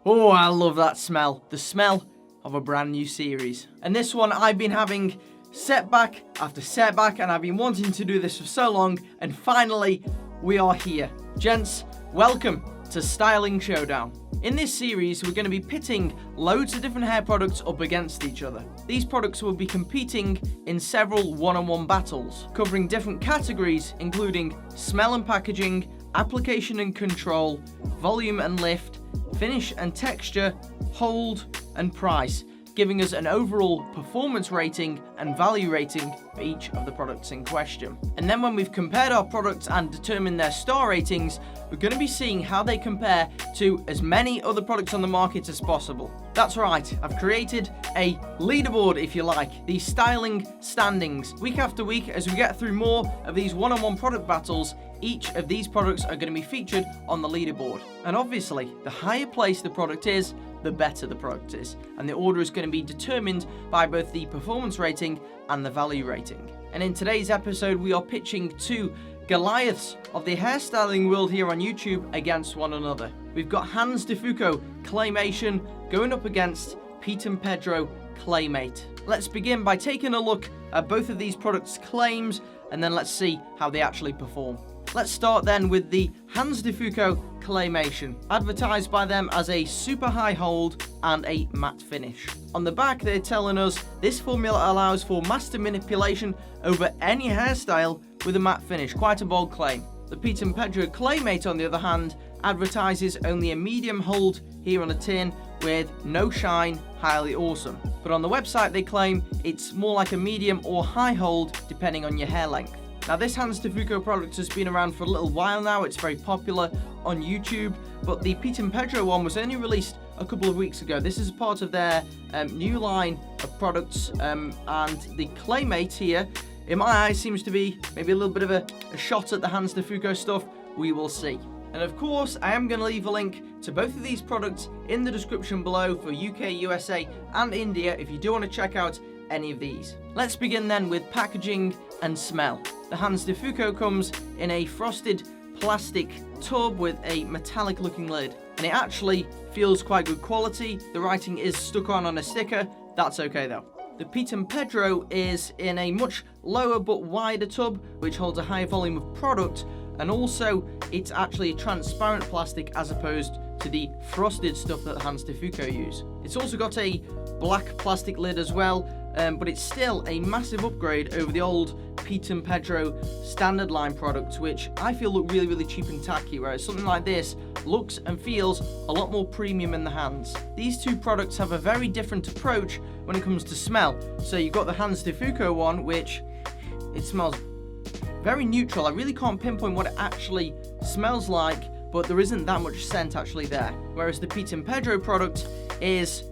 Oh, I love that smell. The smell of a brand new series. And this one I've been having setback after setback, and I've been wanting to do this for so long, and finally we are here. Gents, welcome to Styling Showdown. In this series, we're going to be pitting loads of different hair products up against each other. These products will be competing in several one-on-one battles, covering different categories, including smell and packaging, application and control, volume and lift, finish and texture, hold and price, giving us an overall performance rating and value rating for each of the products in question. And then when we've compared our products and determined their star ratings, we're going to be seeing how they compare to as many other products on the market as possible. That's right, I've created a leaderboard, if you like, these styling standings. Week after week, as we get through more of these one-on-one product battles, each of these products are going to be featured on the leaderboard. And obviously, the higher placed the product is, the better the product is. And the order is going to be determined by both the performance rating and the value rating. And in today's episode, we are pitching two Goliaths of the hairstyling world here on YouTube against one another. We've got HANZ DE FUKO Claymation going up against Pedro CLAYMATE. Let's begin by taking a look at both of these products' claims, and then let's see how they actually perform. Let's start then with the HANZ DE FUKO Claymation, advertised by them as a super high hold and a matte finish. On the back, they're telling us this formula allows for master manipulation over any hairstyle with a matte finish. Quite a bold claim. The Pedro CLAYMATE, on the other hand, advertises only a medium hold here on a tin with no shine, highly awesome. But on the website, they claim it's more like a medium or high hold depending on your hair length. Now, this HANZ DE FUKO product has been around for a little while now. It's very popular on YouTube, but the Pedro one was only released a couple of weeks ago. This is part of their new line of products, and the CLAYMATE here, in my eyes, seems to be maybe a little bit of a shot at the HANZ DE FUKO stuff. We will see. And of course, I am going to leave a link to both of these products in the description below for UK, USA, and India if you do want to check out any of these. Let's begin then with packaging and smell. The HANZ DE FUKO comes in a frosted plastic tub with a metallic looking lid, and it actually feels quite good quality. The writing is stuck on a sticker. That's okay though. The Pedro is in a much lower but wider tub which holds a higher volume of product, and also it's actually a transparent plastic as opposed to the frosted stuff that HANZ DE FUKO use. It's also got a black plastic lid as well, but it's still a massive upgrade over the old Pedro standard line products, which I feel look really, really cheap and tacky, whereas something like this looks and feels a lot more premium in the hands. These two products have a very different approach when it comes to smell. So you've got the HANZ DE FUKO one, which it smells very neutral. I really can't pinpoint what it actually smells like, but there isn't that much scent actually there. Whereas the Pedro product is,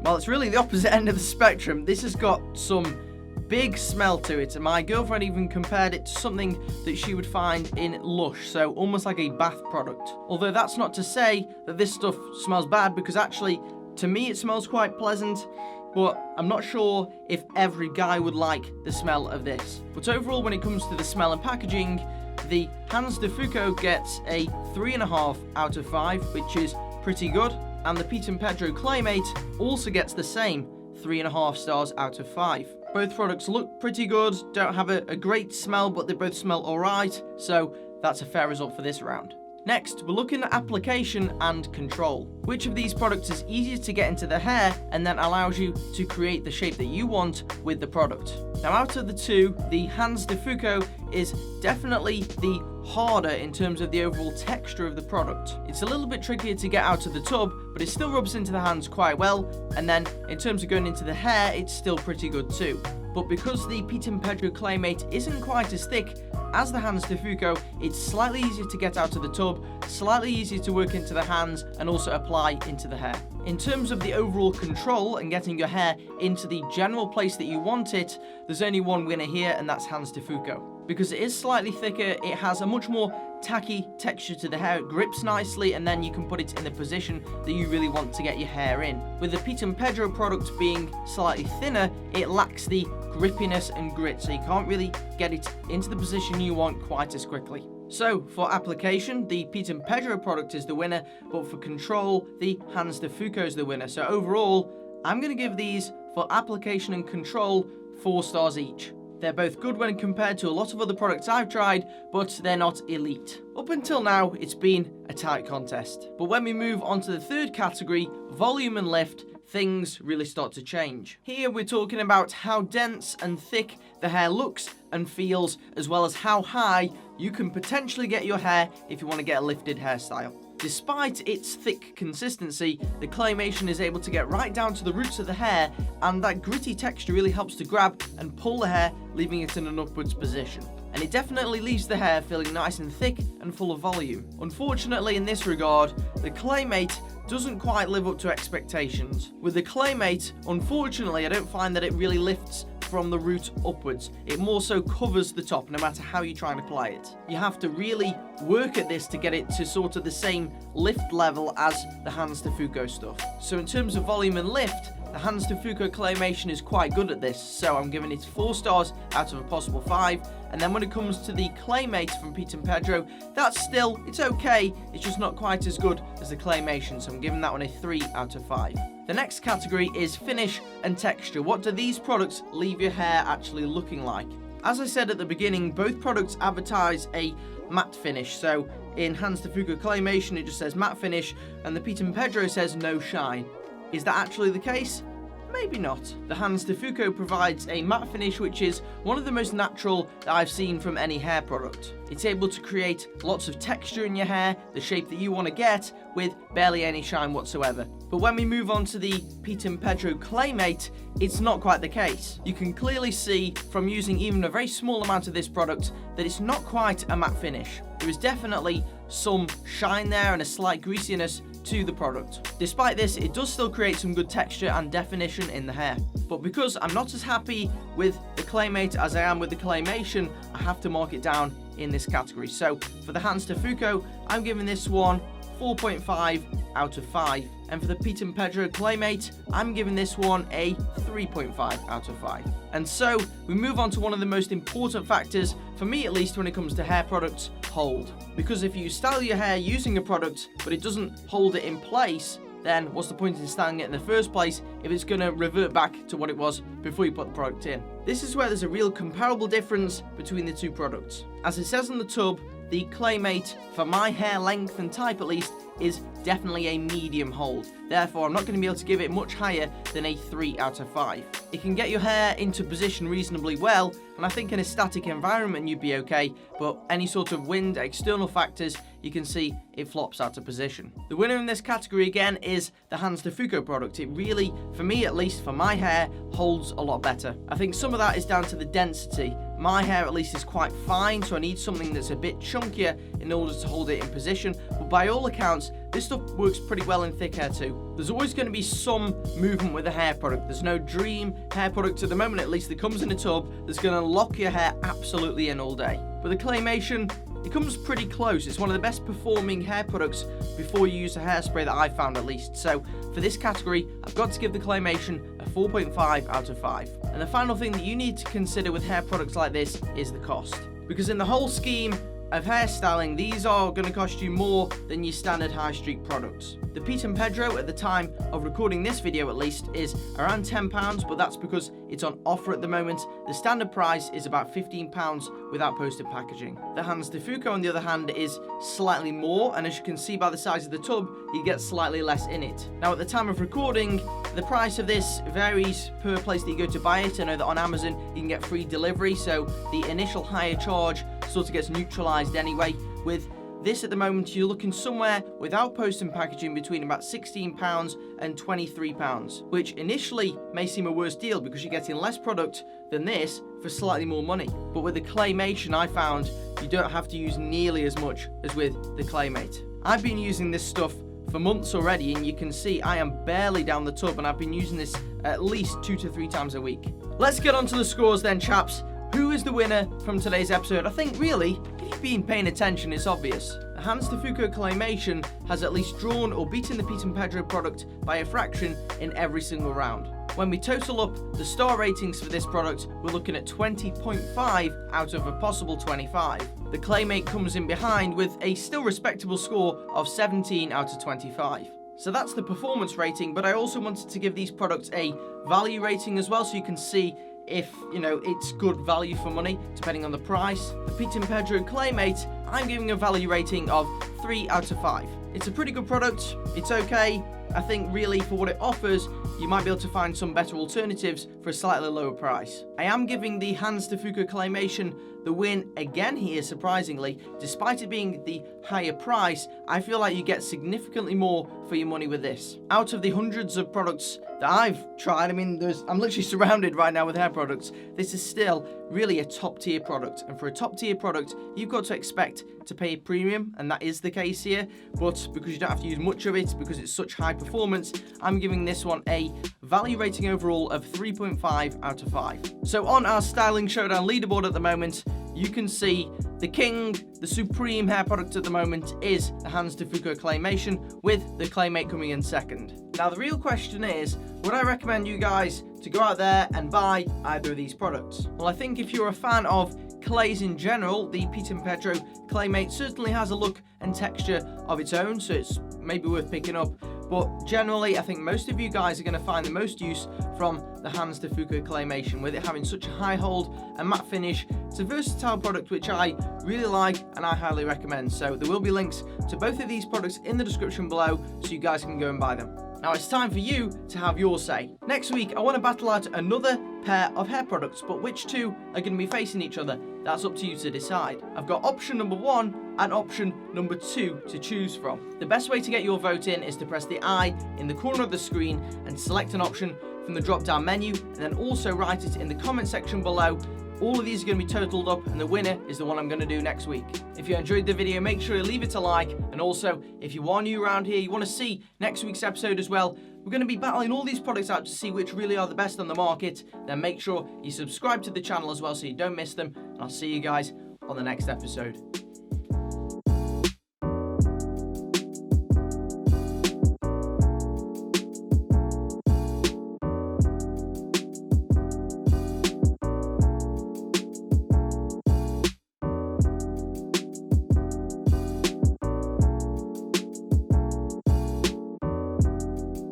well, it's really the opposite end of the spectrum. This has got some big smell to it, and my girlfriend even compared it to something that she would find in Lush, so almost like a bath product. Although that's not to say that this stuff smells bad, because actually, to me, it smells quite pleasant, but I'm not sure if every guy would like the smell of this. But overall, when it comes to the smell and packaging, the HANZ DE FUKO gets a 3.5 out of 5, which is pretty good, and the Pedro CLAYMATE also gets the same 3.5 stars out of 5. Both products look pretty good, don't have a great smell, but they both smell alright, so that's a fair result for this round. Next, we're looking at application and control. Which of these products is easiest to get into the hair and then allows you to create the shape that you want with the product? Now, out of the two, the HANZ DE FUKO is definitely the harder in terms of the overall texture of the product. It's a little bit trickier to get out of the tub, but it still rubs into the hands quite well, and then in terms of going into the hair, it's still pretty good too. But because the Pedro CLAYMATE isn't quite as thick as the HANZ DE FUKO, it's slightly easier to get out of the tub, slightly easier to work into the hands, and also apply into the hair. In terms of the overall control and getting your hair into the general place that you want it, there's only one winner here, and that's HANZ DE FUKO. Because it is slightly thicker, it has a much more tacky texture to the hair, it grips nicely, and then you can put it in the position that you really want to get your hair in. With the Pedro product being slightly thinner, it lacks the grippiness and grit, so you can't really get it into the position you want quite as quickly. So for application, the Pete and Pedro product is the winner, but for control, the HANZ DE FUKO is the winner. So overall, I'm going to give these, for application and control, 4 stars each. They're both good when compared to a lot of other products I've tried, but they're not elite. Up until now, it's been a tight contest. But when we move on to the third category, volume and lift, things really start to change. Here we're talking about how dense and thick the hair looks and feels, as well as how high you can potentially get your hair if you want to get a lifted hairstyle. Despite its thick consistency, the Claymation is able to get right down to the roots of the hair, and that gritty texture really helps to grab and pull the hair, leaving it in an upwards position. And it definitely leaves the hair feeling nice and thick and full of volume. Unfortunately, in this regard, the Claymate doesn't quite live up to expectations. With the Claymate, unfortunately, I don't find that it really lifts from the root upwards. It more so covers the top, no matter how you try and apply it. You have to really work at this to get it to sort of the same lift level as the HANZ DE FUKO stuff. So in terms of volume and lift, the HANZ DE FUKO Claymation is quite good at this, so I'm giving it 4 stars out of a possible 5. And then when it comes to the Claymate from Pete and Pedro, it's okay, it's just not quite as good as the Claymation, so I'm giving that one a 3 out of 5. The next category is finish and texture. What do these products leave your hair actually looking like? As I said at the beginning, both products advertise a matte finish. So in HANZ DE FUKO Claymation, it just says matte finish, and the Pete and Pedro says no shine. Is that actually the case? Maybe not. The HANZ DE FUKO provides a matte finish, which is one of the most natural that I've seen from any hair product. It's able to create lots of texture in your hair, the shape that you want to get, with barely any shine whatsoever. But when we move on to the Pete and Pedro Claymate, it's not quite the case. You can clearly see from using even a very small amount of this product that it's not quite a matte finish. There is definitely some shine there and a slight greasiness to the product. Despite this, it does still create some good texture and definition in the hair. But because I'm not as happy with the Claymate as I am with the Claymation, I have to mark it down in this category. So for the HANZ DE FUKO, I'm giving this one 4.5 out of 5. And for the Pete and Pedro Claymate, I'm giving this one a 3.5 out of 5. And so we move on to one of the most important factors, for me at least, when it comes to hair products: hold. Because if you style your hair using a product but it doesn't hold it in place, then what's the point in styling it in the first place if it's going to revert back to what it was before you put the product in? This is where there's a real comparable difference between the two products. As it says on the tub, the Claymate, for my hair length and type at least, is definitely a medium hold. Therefore, I'm not going to be able to give it much higher than a 3 out of 5. It can get your hair into position reasonably well, and I think in a static environment you'd be okay, but any sort of wind, external factors, you can see it flops out of position. The winner in this category again is the HANZ DE FUKO product. It really, for me at least, for my hair, holds a lot better. I think some of that is down to the density. My hair at least is quite fine, so I need something that's a bit chunkier in order to hold it in position, but by all accounts, this stuff works pretty well in thick hair too. There's always going to be some movement with a hair product. There's no dream hair product at the moment, at least, that comes in a tub that's going to lock your hair absolutely in all day. But the Claymation, it comes pretty close. It's one of the best performing hair products before you use a hairspray that I've found at least. So for this category, I've got to give the Claymation a 4.5 out of 5. And the final thing that you need to consider with hair products like this is the cost. Because in the whole scheme of hairstyling, these are going to cost you more than your standard high street products. The Pete and Pedro, at the time of recording this video at least, is around £10, but that's because it's on offer at the moment. The standard price is about £15 without posted packaging. The HANZ DE FUKO, on the other hand, is slightly more, and as you can see by the size of the tub, you get slightly less in it. Now, at the time of recording, the price of this varies per place that you go to buy it. I know that on Amazon you can get free delivery, so the initial higher charge sort of gets neutralized anyway. With this at the moment, you're looking somewhere without post and packaging between about £16 and £23, which initially may seem a worse deal because you're getting less product than this for slightly more money. But with the Claymation, I found you don't have to use nearly as much as with the Claymate. I've been using this stuff for months already, and you can see I am barely down the tub, and I've been using this at least 2 to 3 times a week. Let's get on to the scores then, chaps. Who is the winner from today's episode? I think really, if you've been paying attention, it's obvious. The HANZ DE FUKO Claymation has at least drawn or beaten the Pete and Pedro product by a fraction in every single round. When we total up the star ratings for this product, we're looking at 20.5 out of a possible 25. The Claymate comes in behind with a still respectable score of 17 out of 25. So that's the performance rating, but I also wanted to give these products a value rating as well, so you can see if, it's good value for money, depending on the price. The Pete and Pedro Claymate, I'm giving a value rating of 3 out of 5. It's a pretty good product, it's okay. I think really for what it offers, you might be able to find some better alternatives for a slightly lower price. I am giving the HANZ DE FUKO Claymation the win again here, surprisingly. Despite it being the higher price, I feel like you get significantly more for your money with this. Out of the hundreds of products that I've tried, I'm literally surrounded right now with hair products, this is still really a top tier product. And for a top tier product, you've got to expect to pay a premium, and that is the case here. But because you don't have to use much of it, because it's such high performance, I'm giving this one a value rating overall of 3.5 out of 5. So on our Styling Showdown leaderboard at the moment, you can see the king, the supreme hair product at the moment is the HANZ DE FUKO Claymation, with the Claymate coming in second. Now the real question is, would I recommend you guys to go out there and buy either of these products? Well, I think if you're a fan of clays in general, the Pete and Pedro Claymate certainly has a look and texture of its own, so it's maybe worth picking up. But generally, I think most of you guys are going to find the most use from the HANZ DE FUKO Claymation, with it having such a high hold and matte finish. It's a versatile product which I really like and I highly recommend. So there will be links to both of these products in the description below, so you guys can go and buy them. Now it's time for you to have your say. Next week, I want to battle out another pair of hair products, but which two are going to be facing each other? That's up to you to decide. I've got option number 1 and option number 2 to choose from. The best way to get your vote in is to press the I in the corner of the screen and select an option from the drop down menu, and then also write it in the comment section below. All of these are going to be totaled up, and the winner is the one I'm going to do next week. If you enjoyed the video, make sure you leave it a like, and also, if you are new around here, you want to see next week's episode as well, we're going to be battling all these products out to see which really are the best on the market. Then make sure you subscribe to the channel as well so you don't miss them, and I'll see you guys on the next episode.